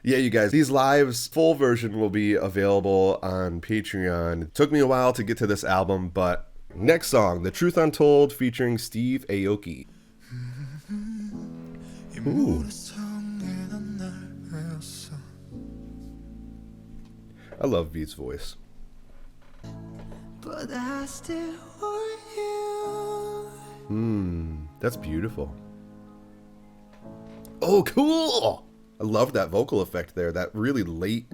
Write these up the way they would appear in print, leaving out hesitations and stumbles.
Yeah, you guys, these lives, full version will be available on Patreon. It took me a while to get to this album, but next song, The Truth Untold featuring Steve Aoki. Ooh. I love V's voice. But I still want you. That's beautiful. Oh, cool! I love that vocal effect there, that really late.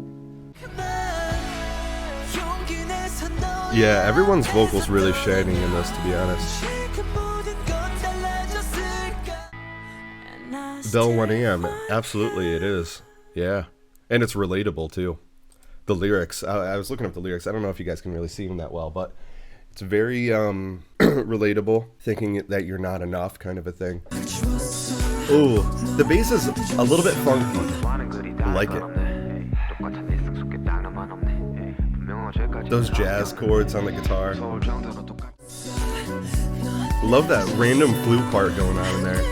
Yeah, everyone's vocals really shining in this, to be honest. Bell 1 AM, absolutely it is. Yeah, and it's relatable too. The lyrics, I was looking up the lyrics. I don't know if you guys can really see them that well, but it's very relatable. Thinking that you're not enough, kind of a thing. Ooh, the bass is a little bit funky. I like it. Those jazz chords on the guitar. Love that random flute part going on in there.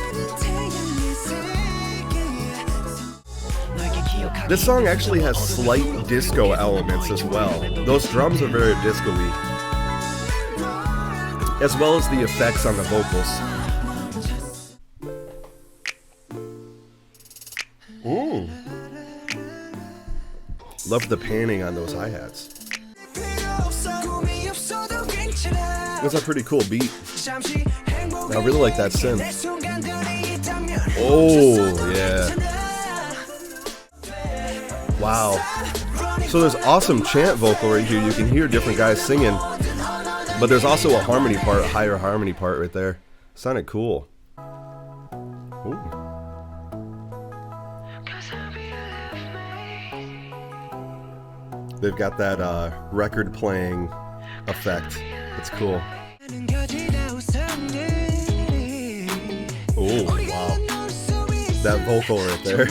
This song actually has slight disco elements as well. Those drums are very disco-y, as well as the effects on the vocals. Ooh. Love the panning on those hi-hats. That's a pretty cool beat. I really like that synth. Oh, yeah. Wow. So there's awesome chant vocal right here. You can hear different guys singing. But there's also a harmony part, a higher harmony part right there. Sounded cool. Ooh. They've got that record playing effect. That's cool. Oh, wow. That vocal right there.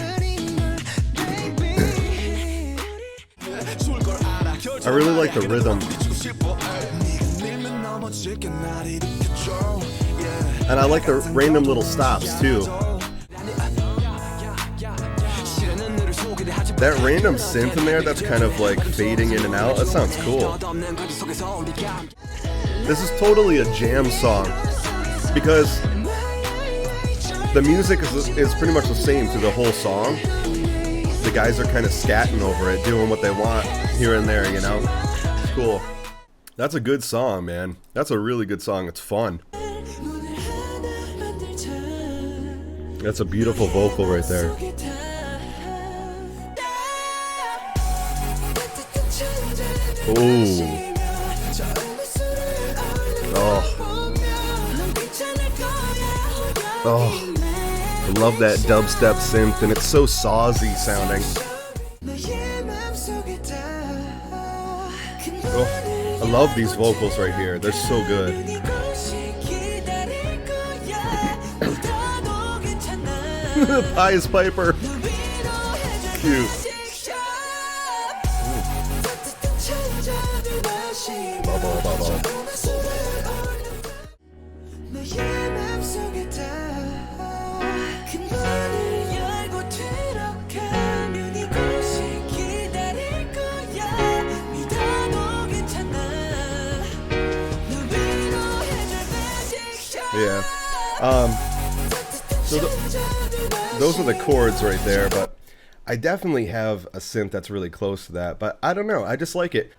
I really like the rhythm. And I like the random little stops too. That random synth in there that's kind of like fading in and out, that sounds cool. This is totally a jam song because the music is pretty much the same through the whole song. The guys are kind of scatting over it, doing what they want here and there, you know? It's cool. That's a good song, man. That's a really good song. It's fun. That's a beautiful vocal right there. Ooh. Oh. Oh. I love that dubstep synth, and it's so sawzy sounding. Oh, I love these vocals right here. They're so good. Pies Piper. Cute. Bubble, bubble. Yeah. So those are the chords right there, but I definitely have a synth that's really close to that, but I don't know, I just like it.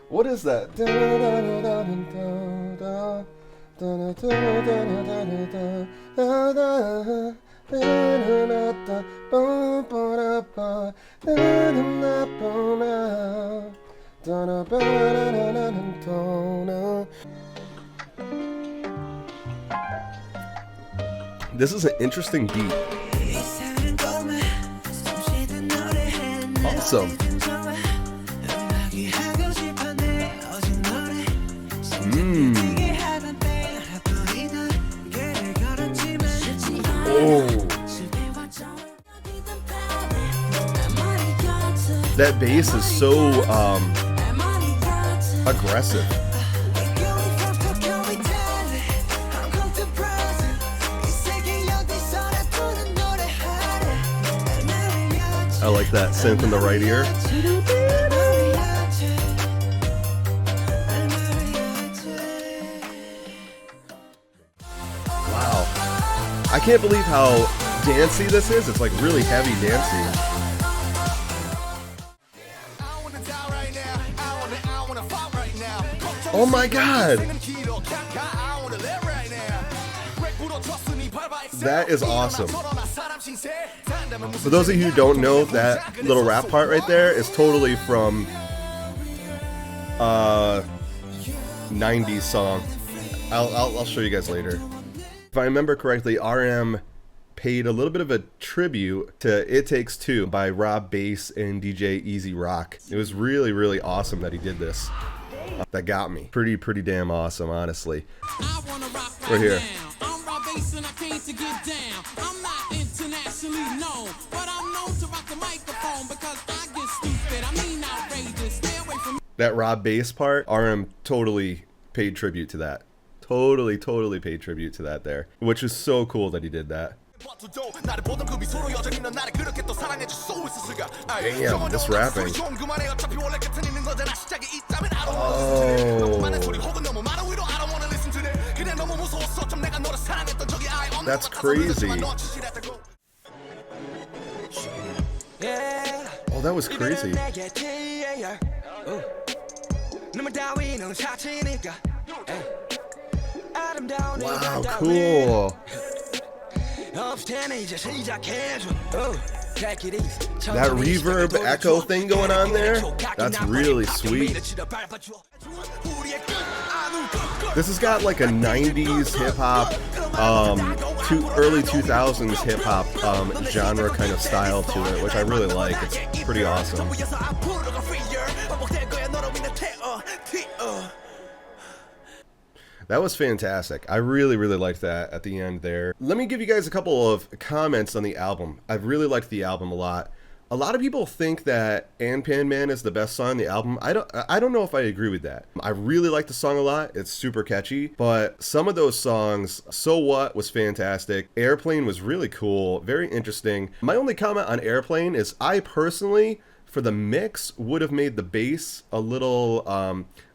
What is that? This is an interesting beat. Awesome. Oh. That bass is so aggressive. I like that synth in the right ear. Wow. I can't believe how dancey this is. It's like really heavy dancey. Oh my god! That is awesome. For those of you who don't know, that little rap part right there is totally from 90s song. I'll show you guys later. If I remember correctly, RM paid a little bit of a tribute to It Takes Two by Rob Bass and DJ Easy Rock. It was really, really awesome that he did this. That got me. Pretty damn awesome, honestly. We're here. I'm Rob Bass and I came to get down. I'm not internationally known, but I'm known to rock the microphone because I get stupid. I mean outrageous. Stay away from me. That Rob Bass part, RM totally paid tribute to that. Totally paid tribute to that there. Which is so cool that he did that. Damn, this rapping. Oh. That's crazy. Oh, that was crazy. Wow, cool. That reverb echo thing going on there, that's really sweet. This has got like a 90s hip-hop, early 2000s hip-hop genre kind of style to it, which I really like. It's pretty awesome. That was fantastic. I really liked that at the end there. Let me give you guys a couple of comments on the album. I've really liked the album a lot. A lot of people think that An Pan Man is the best song on the album. I don't know if I agree with that. I really like the song a lot. It's super catchy, but some of those songs, So What was fantastic. Airplane was really cool, very interesting. My only comment on Airplane is I personally, for the mix, would have made the bass a little,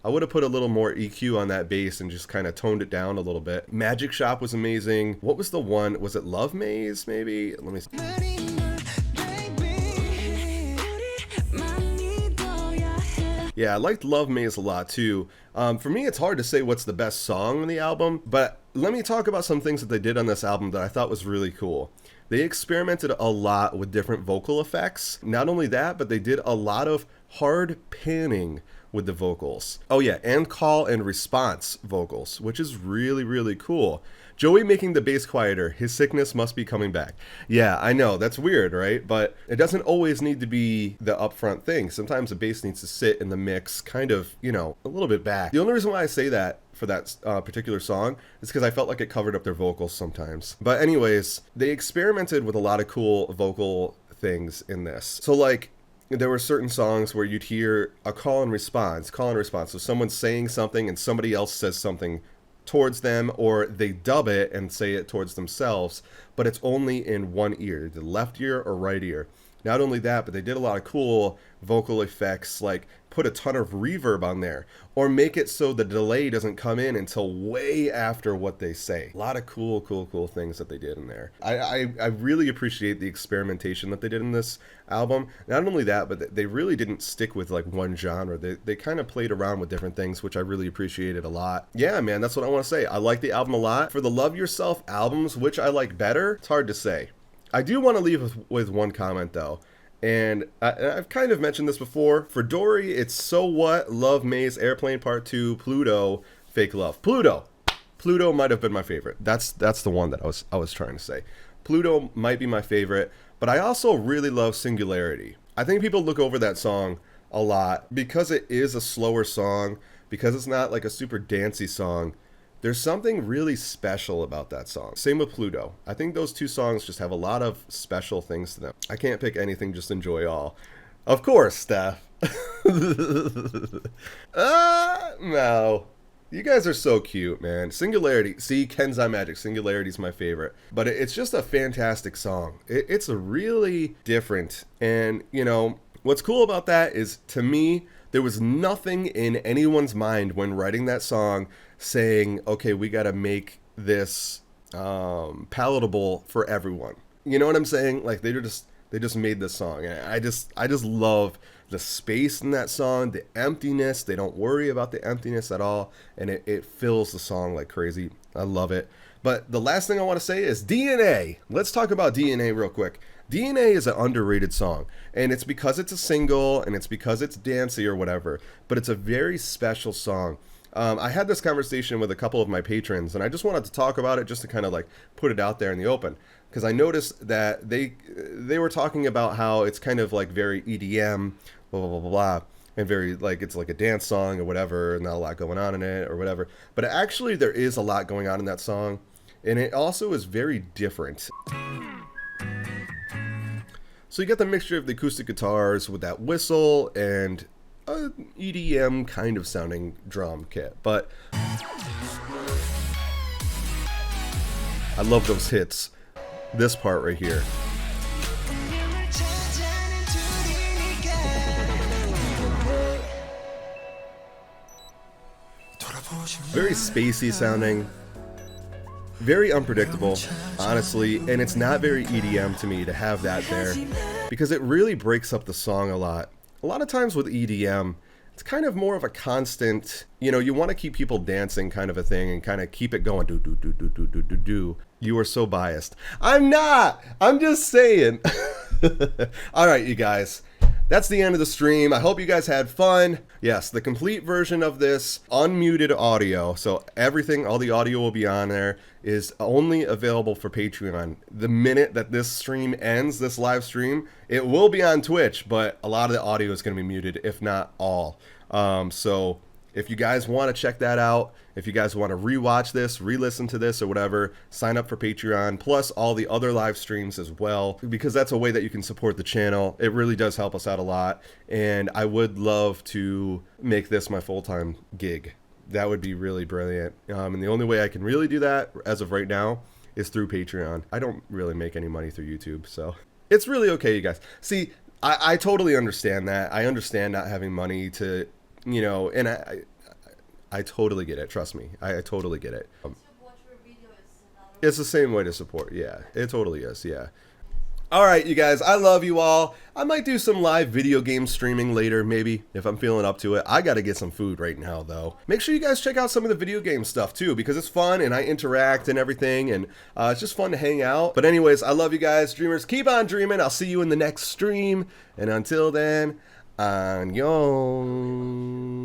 I would have put a little more EQ on that bass and just kind of toned it down a little bit. Magic Shop was amazing. What was the one? Was it Love Maze, maybe? Let me see. Yeah, I liked Love Maze a lot too. For me, it's hard to say what's the best song on the album, but let me talk about some things that they did on this album that I thought was really cool. They experimented a lot with different vocal effects. Not only that, but they did a lot of hard panning with the vocals. Oh yeah, and call and response vocals, which is really cool. Joey making the bass quieter. His sickness must be coming back. Yeah, I know, that's weird, right? But it doesn't always need to be the upfront thing. Sometimes the bass needs to sit in the mix kind of, you know, a little bit back. The only reason why I say that for that particular song is because I felt like it covered up their vocals sometimes. But anyways, they experimented with a lot of cool vocal things in this. So like, there were certain songs where you'd hear a call and response. So someone's saying something and somebody else says something towards them, or they dub it and say it towards themselves, but it's only in one ear, the left ear or right ear. Not only that, but they did a lot of cool vocal effects, like put a ton of reverb on there, or make it so the delay doesn't come in until way after what they say. A lot of cool things that they did in there. I really appreciate the experimentation that they did in this album. Not only that, but they really didn't stick with like one genre. They kind of played around with different things, which I really appreciated a lot. Yeah, man, that's what I want to say. I like the album a lot. For the Love Yourself albums, which I like better, it's hard to say. I do want to leave with one comment though. And I've kind of mentioned this before. For Dory, it's So What, Love Maze, Airplane Part 2, Pluto, Fake Love. Pluto might have been my favorite. That's the one that I was trying to say. Pluto might be my favorite, but I also really love Singularity. I think people look over that song a lot because it is a slower song, because it's not like a super dancey song. There's something really special about that song. Same with Pluto. I think those two songs just have a lot of special things to them. I can't pick anything, just enjoy all. Of course, Steph. No. You guys are so cute, man. Singularity. See, Kenzai Magic. Singularity's my favorite. But it's just a fantastic song. It's a really different. And, you know, what's cool about that is, to me, there was nothing in anyone's mind when writing that song saying, okay, we got to make this palatable for everyone. You know what I'm saying? Like, they just made this song. And I just love the space in that song, the emptiness. They don't worry about the emptiness at all, and it fills the song like crazy. I love it. But the last thing I want to say is DNA. Let's talk about DNA real quick. DNA is an underrated song, and it's because it's a single, and it's because it's dancey or whatever, but it's a very special song. I had this conversation with a couple of my patrons, and I just wanted to talk about it just to kind of like put it out there in the open, because I noticed that they were talking about how it's kind of like very EDM, blah, blah, blah, blah, blah, and very like, it's like a dance song or whatever, and not a lot going on in it or whatever. But actually there is a lot going on in that song, and it also is very different. So you get the mixture of the acoustic guitars with that whistle and a EDM kind of sounding drum kit. But I love those hits. This part right here. Very spacey sounding, very unpredictable, honestly, and it's not very EDM to me to have that there, because it really breaks up the song a lot. A lot of times with EDM, it's kind of more of a constant, you know, you want to keep people dancing kind of a thing and kind of keep it going. Do, do, do, do, do, do, do, do. You are so biased. I'm not! I'm just saying. All right, you guys. That's the end of the stream. I hope you guys had fun. Yes, the complete version of this unmuted audio, so everything, all the audio will be on there, is only available for Patreon. The minute that this stream ends, this live stream, it will be on Twitch, but a lot of the audio is going to be muted, if not all. So if you guys want to check that out, if you guys want to rewatch this, re-listen to this or whatever, sign up for Patreon, plus all the other live streams as well, because that's a way that you can support the channel. It really does help us out a lot, and I would love to make this my full-time gig. That would be really brilliant. And the only way I can really do that as of right now is through Patreon. I don't really make any money through YouTube, so it's really okay, you guys. See, I totally understand that. I understand not having money to, you know, and I totally get it. Trust me. I totally get it. It's the same way to support. Yeah, it totally is. Yeah. All right, you guys, I love you all. I might do some live video game streaming later, maybe, if I'm feeling up to it. I got to get some food right now, though. Make sure you guys check out some of the video game stuff, too, because it's fun, and I interact and everything, and it's just fun to hang out. But anyways, I love you guys. Dreamers, keep on dreaming. I'll see you in the next stream. And until then, annyeong.